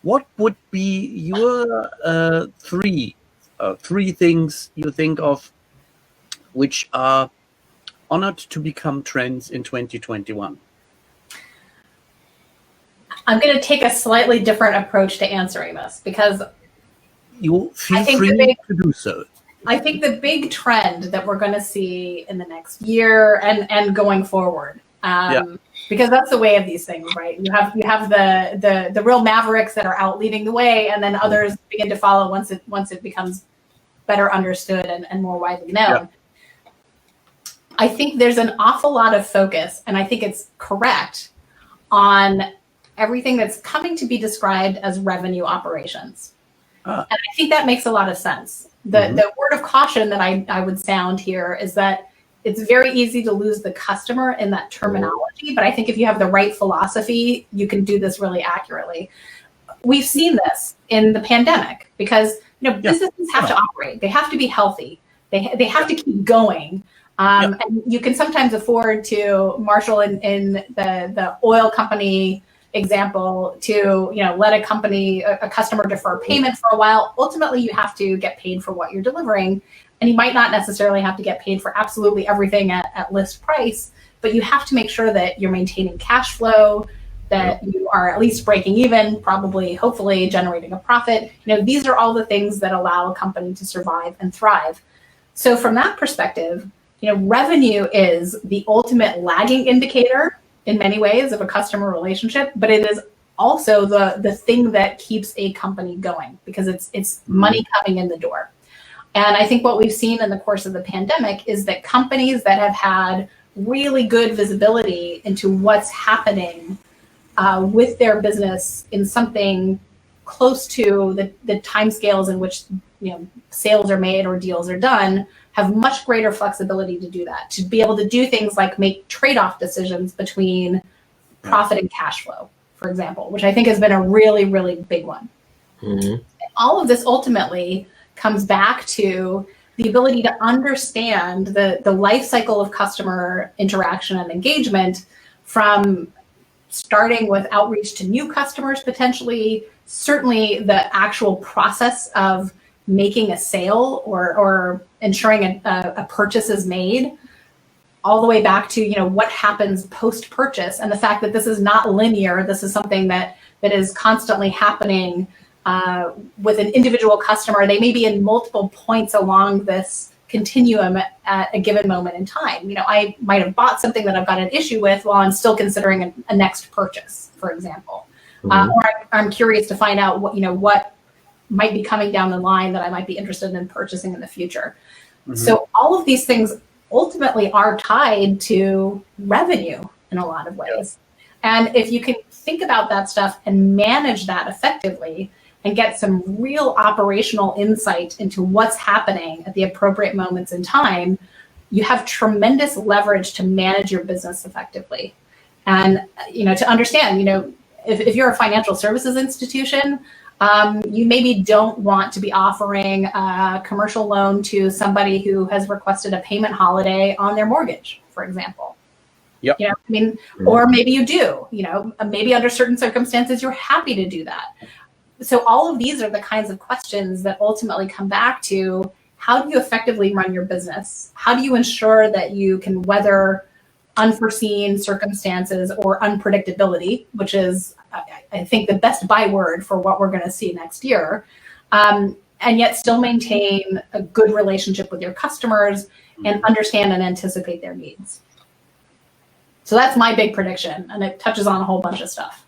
what would be your three things you think of which are honored to become trends in 2021? I'm going to take a slightly different approach to answering this because you feel free to do so. I think the big trend that we're going to see in the next year and going forward, because that's the way of these things, right? You have the real mavericks that are out leading the way, and then others begin to follow once it becomes better understood and more widely known. Yeah. I think there's an awful lot of focus, and I think it's correct, on everything that's coming to be described as revenue operations. And I think that makes a lot of sense. The word of caution that I would sound here is that it's very easy to lose the customer in that terminology, but I think if you have the right philosophy, you can do this really accurately. We've seen this in the pandemic because businesses have to operate. They have to be healthy. They have to keep going. And you can sometimes afford to, Marshall, in the oil company example, to let a customer defer payment for a while. Ultimately, you have to get paid for what you're delivering, and you might not necessarily have to get paid for absolutely everything at list price, but you have to make sure that you're maintaining cash flow, that you are at least breaking even, probably, hopefully generating a profit. These are all the things that allow a company to survive and thrive. So from that perspective, revenue is the ultimate lagging indicator in many ways of a customer relationship, but it is also the thing that keeps a company going because it's money coming in the door. And I think what we've seen in the course of the pandemic is that companies that have had really good visibility into what's happening with their business in something close to the timescales in which sales are made or deals are done, have much greater flexibility to do that, to be able to do things like make trade-off decisions between profit and cash flow, for example, which I think has been a really, really big one. All of this ultimately comes back to the ability to understand the life cycle of customer interaction and engagement, from starting with outreach to new customers potentially, certainly the actual process of making a sale or ensuring a purchase is made, all the way back to what happens post-purchase, and the fact that this is not linear. This is something that is constantly happening with an individual customer. They may be in multiple points along this continuum at a given moment in time. I might have bought something that I've got an issue with while I'm still considering a next purchase, for example, or I'm curious to find out what might be coming down the line that I might be interested in purchasing in the future. So all of these things ultimately are tied to revenue in a lot of ways. And if you can think about that stuff and manage that effectively and get some real operational insight into what's happening at the appropriate moments in time, you have tremendous leverage to manage your business effectively. And to understand, if you're a financial services institution, you maybe don't want to be offering a commercial loan to somebody who has requested a payment holiday on their mortgage, for example. Or maybe you do, maybe under certain circumstances, you're happy to do that. So all of these are the kinds of questions that ultimately come back to, how do you effectively run your business? How do you ensure that you can weather unforeseen circumstances or unpredictability, which is, I think, the best byword for what we're going to see next year, and yet still maintain a good relationship with your customers and understand and anticipate their needs. So that's my big prediction, and it touches on a whole bunch of stuff.